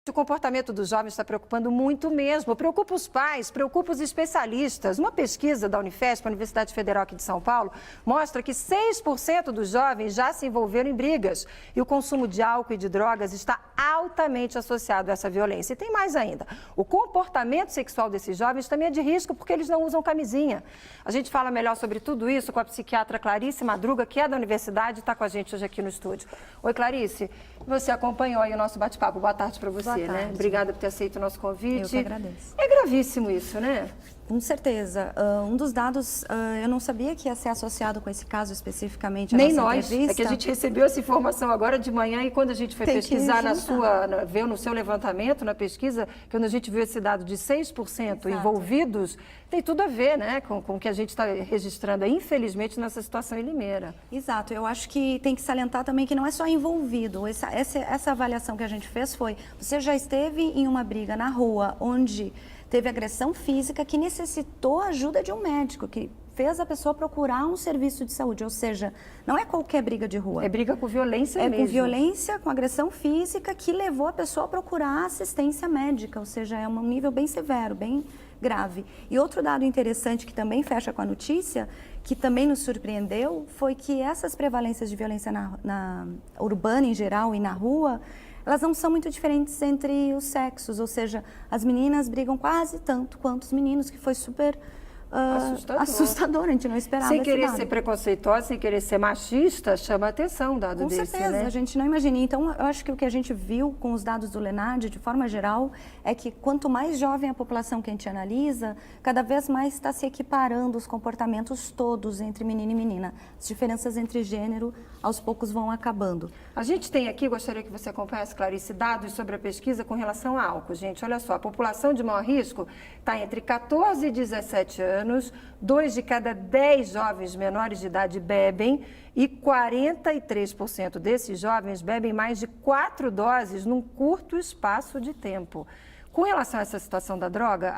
O comportamento dos jovens está preocupando muito mesmo. Preocupa os pais, preocupa os especialistas. Uma pesquisa da Unifesp, a Universidade Federal aqui de São Paulo, mostra que 6% dos jovens já se envolveram em brigas. E o consumo de álcool e de drogas está altamente associado a essa violência. E tem mais ainda. O comportamento sexual desses jovens também é de risco porque eles não usam camisinha. A gente fala melhor sobre tudo isso com a psiquiatra Clarice Madruga, que é da universidade e está com a gente hoje aqui no estúdio. Oi, Clarice. Você acompanhou aí o nosso bate-papo. Boa tarde para você. Né? Obrigada por ter aceito o nosso convite. Eu que agradeço. É gravíssimo isso, né? Com certeza. Um dos dados, eu não sabia que ia ser associado com esse caso especificamente. Nem nós. É que a gente recebeu essa informação agora de manhã e quando a gente foi pesquisar veio no seu levantamento, na pesquisa, quando a gente viu esse dado de 6% envolvidos, tem tudo a ver, né, com o que a gente está registrando, infelizmente, nessa situação em Limeira. Exato. Eu acho que tem que salientar também que não é só envolvido. Essa avaliação que a gente fez foi, você já esteve em uma briga na rua onde teve agressão física que necessitou a ajuda de um médico, que fez a pessoa procurar um serviço de saúde. Ou seja, não é qualquer briga de rua. É briga com violência mesmo. É com violência, com agressão física que levou a pessoa a procurar assistência médica. Ou seja, é um nível bem severo, bem grave. E outro dado interessante que também fecha com a notícia, que também nos surpreendeu, foi que essas prevalências de violência na urbana em geral e na rua, elas não são muito diferentes entre os sexos, ou seja, as meninas brigam quase tanto quanto os meninos, que foi super assustador, a gente não esperava. Sem querer ser preconceituosa, sem querer ser machista, chama a atenção um dado desse, Com certeza, né? A gente não imagina. Então, eu acho que o que a gente viu com os dados do Lenad, de forma geral, é que quanto mais jovem a população que a gente analisa, cada vez mais está se equiparando os comportamentos todos entre menino e menina. As diferenças entre gênero, aos poucos, vão acabando. A gente tem aqui, gostaria que você acompanhasse, Clarice, dados sobre a pesquisa com relação ao álcool. Gente, olha só, a população de maior risco está entre 14 e 17 anos, 2 de cada 10 jovens menores de idade bebem e 43% desses jovens bebem mais de 4 doses num curto espaço de tempo. Com relação a essa situação da droga,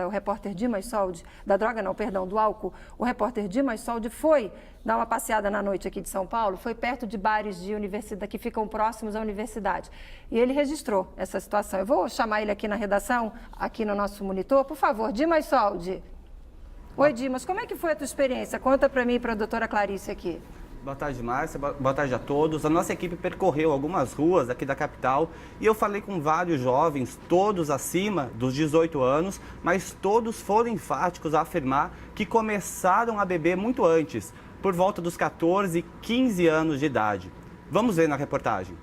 o repórter Dimas Soldi, do álcool, o repórter Dimas Soldi foi dar uma passeada na noite aqui de São Paulo, foi perto de bares de universidade que ficam próximos à universidade. E ele registrou essa situação. Eu vou chamar ele aqui na redação, aqui no nosso monitor. Por favor, Dimas Soldi. Oi, Dimas, como é que foi a tua experiência? Conta para mim e para a doutora Clarice aqui. Boa tarde, Márcia. Boa tarde a todos. A nossa equipe percorreu algumas ruas aqui da capital e eu falei com vários jovens, todos acima dos 18 anos, mas todos foram enfáticos a afirmar que começaram a beber muito antes, por volta dos 14, 15 anos de idade. Vamos ver na reportagem.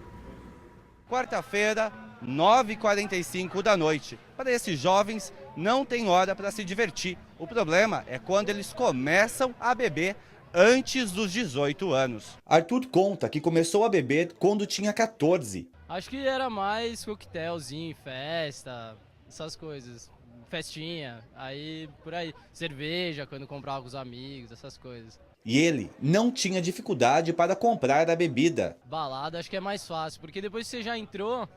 Quarta-feira, 9h45 da noite. Para esses jovens, não tem hora para se divertir. O problema é quando eles começam a beber antes dos 18 anos. Arthur conta que começou a beber quando tinha 14. Acho que era mais coquetelzinho, festa, essas coisas. Festinha, aí por aí. Cerveja, quando comprava com os amigos, essas coisas. E ele não tinha dificuldade para comprar a bebida. Balada acho que é mais fácil, porque depois que você já entrou,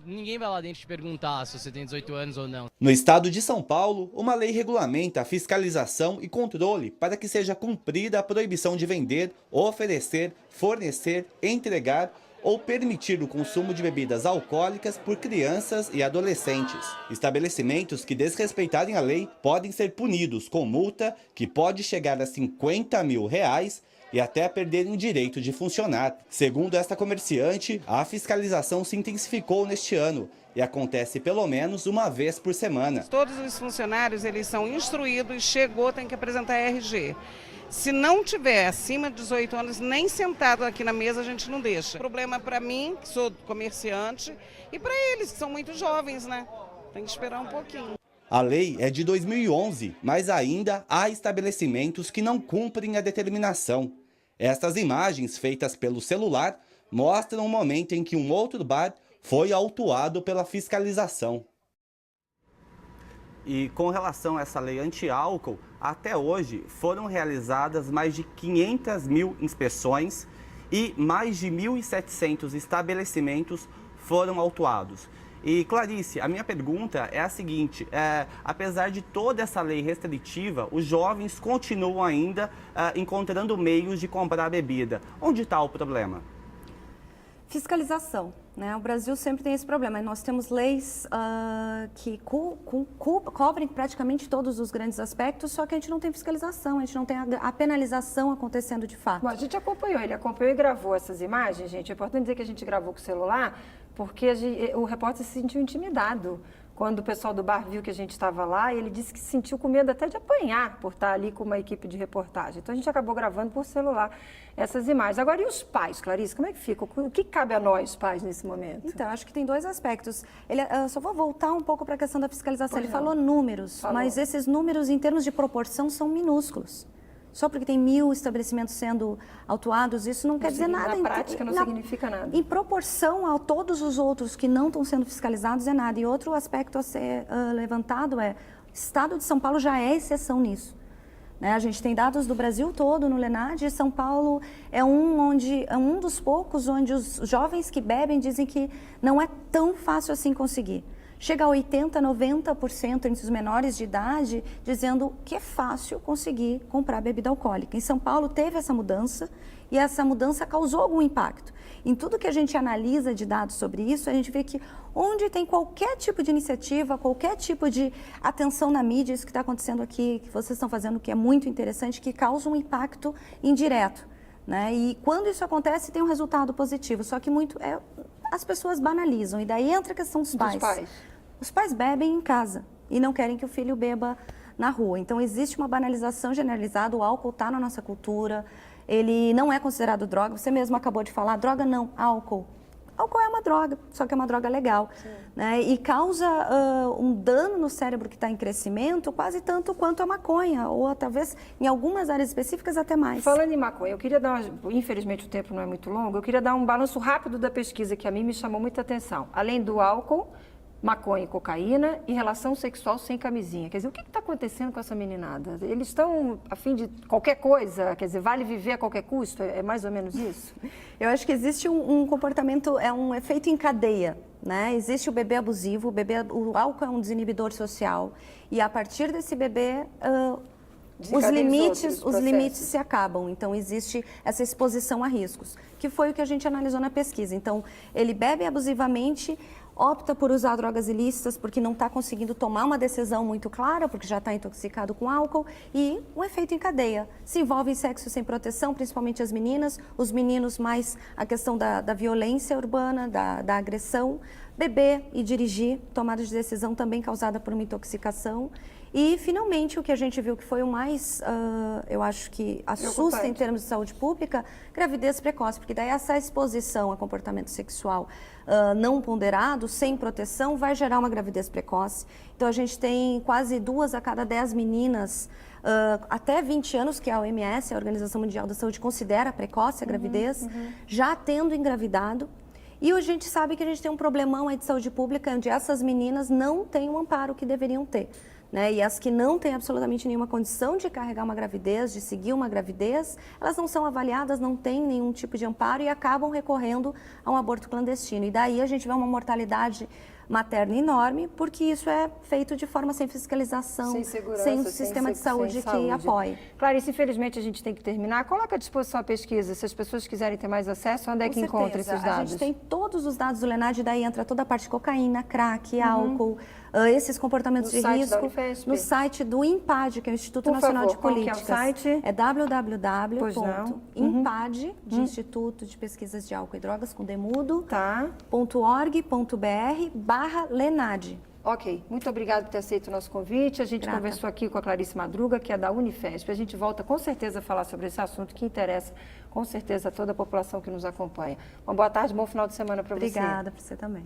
ninguém vai lá dentro te perguntar se você tem 18 anos ou não. No estado de São Paulo, uma lei regulamenta a fiscalização e controle para que seja cumprida a proibição de vender, oferecer, fornecer, entregar ou permitir o consumo de bebidas alcoólicas por crianças e adolescentes. Estabelecimentos que desrespeitarem a lei podem ser punidos com multa que pode chegar a R$50 mil e até perderem o direito de funcionar. Segundo esta comerciante, a fiscalização se intensificou neste ano e acontece pelo menos uma vez por semana. Todos os funcionários, eles são instruídos, chegou, tem que apresentar RG. Se não tiver acima de 18 anos, nem sentado aqui na mesa a gente não deixa. Problema para mim, que sou comerciante, e para eles, que são muito jovens, né? Tem que esperar um pouquinho. A lei é de 2011, mas ainda há estabelecimentos que não cumprem a determinação. Estas imagens, feitas pelo celular, mostram o momento em que um outro bar foi autuado pela fiscalização. E com relação a essa lei anti-álcool, até hoje foram realizadas mais de 500 mil inspeções e mais de 1.700 estabelecimentos foram autuados. E Clarice, a minha pergunta é a seguinte, apesar de toda essa lei restritiva, os jovens continuam ainda encontrando meios de comprar bebida. Onde está o problema? Fiscalização. né? O Brasil sempre tem esse problema. Nós temos leis que cobrem praticamente todos os grandes aspectos, só que a gente não tem fiscalização, a gente não tem a penalização acontecendo de fato. Bom, a gente acompanhou, ele acompanhou e gravou essas imagens, gente. É importante dizer que a gente gravou com o celular, porque o repórter se sentiu intimidado. Quando o pessoal do bar viu que a gente estava lá, ele disse que se sentiu com medo até de apanhar por estar ali com uma equipe de reportagem. Então, a gente acabou gravando por celular essas imagens. Agora, e os pais, Clarice? Como é que fica? O que cabe a nós, pais, nesse momento? Então, acho que tem dois aspectos. Eu só vou voltar um pouco para a questão da fiscalização. Pois ele não. falou números, mas esses números, em termos de proporção, são minúsculos. Só porque tem 1000 estabelecimentos sendo autuados, isso não quer dizer nada. Na prática não significa nada. Em proporção a todos os outros que não estão sendo fiscalizados, é nada. E outro aspecto a ser levantado é, o Estado de São Paulo já é exceção nisso. Né? A gente tem dados do Brasil todo no Lenad, e São Paulo é um dos poucos onde os jovens que bebem dizem que não é tão fácil assim conseguir. Chega a 80%, 90% entre os menores de idade dizendo que é fácil conseguir comprar bebida alcoólica. Em São Paulo teve essa mudança e essa mudança causou algum impacto. Em tudo que a gente analisa de dados sobre isso, a gente vê que onde tem qualquer tipo de iniciativa, qualquer tipo de atenção na mídia, isso que está acontecendo aqui, que vocês estão fazendo, que é muito interessante, que causa um impacto indireto. Né? E quando isso acontece, tem um resultado positivo, só que as pessoas banalizam, e daí entra a questão dos pais. Os pais bebem em casa e não querem que o filho beba na rua. Então, existe uma banalização generalizada, o álcool está na nossa cultura, ele não é considerado droga. Você mesmo acabou de falar, droga não, álcool. Álcool é uma droga, só que é uma droga legal. Né? E causa um dano no cérebro que está em crescimento quase tanto quanto a maconha, ou talvez em algumas áreas específicas até mais. Falando em maconha, eu queria dar, infelizmente o tempo não é muito longo, eu queria dar um balanço rápido da pesquisa que a mim me chamou muita atenção. Além do álcool, maconha e cocaína e relação sexual sem camisinha. Quer dizer, o que está acontecendo com essa meninada? Eles estão a fim de qualquer coisa? Quer dizer, vale viver a qualquer custo? É mais ou menos isso? Eu acho que existe um comportamento, é um efeito em cadeia. Né? Existe o bebê abusivo, o álcool é um desinibidor social. E a partir desse bebê, os limites se acabam. Então, existe essa exposição a riscos, que foi o que a gente analisou na pesquisa. Então, ele bebe abusivamente, opta por usar drogas ilícitas porque não está conseguindo tomar uma decisão muito clara, porque já está intoxicado com álcool, e um efeito em cadeia. Se envolve em sexo sem proteção, principalmente as meninas, os meninos mais a questão da violência urbana, da agressão, beber e dirigir, tomada de decisão também causada por uma intoxicação. E, finalmente, o que a gente viu que foi o mais, eu acho que assusta em termos de saúde pública, gravidez precoce, porque daí essa exposição a comportamento sexual não ponderado, sem proteção, vai gerar uma gravidez precoce. Então, a gente tem quase 2 a cada 10 meninas até 20 anos, que a OMS, a Organização Mundial da Saúde, considera precoce a gravidez, já tendo engravidado. E a gente sabe que a gente tem um problemão aí de saúde pública, onde essas meninas não têm o amparo que deveriam ter. Né? E as que não têm absolutamente nenhuma condição de carregar uma gravidez, de seguir uma gravidez, elas não são avaliadas, não têm nenhum tipo de amparo e acabam recorrendo a um aborto clandestino. E daí a gente vê uma mortalidade materna enorme, porque isso é feito de forma sem fiscalização, sem segurança, sem um sistema de saúde que apoie. Clarice, infelizmente a gente tem que terminar. Coloca à disposição a pesquisa, se as pessoas quiserem ter mais acesso, onde é que encontra esses dados? A gente tem todos os dados do Lenad, daí entra toda a parte de cocaína, crack, álcool, esses comportamentos de risco. No site do INPAD, que é o Instituto Nacional de Políticas. Qual que é o site? É www.impad, de Instituto de Pesquisas de Álcool e Drogas, com demudo, .org.br/Lenad. Ok, muito obrigada por ter aceito o nosso convite. A gente conversou aqui com a Clarice Madruga, que é da Unifesp. A gente volta com certeza a falar sobre esse assunto que interessa com certeza a toda a população que nos acompanha. Uma boa tarde, bom final de semana para você. Obrigada, para você também.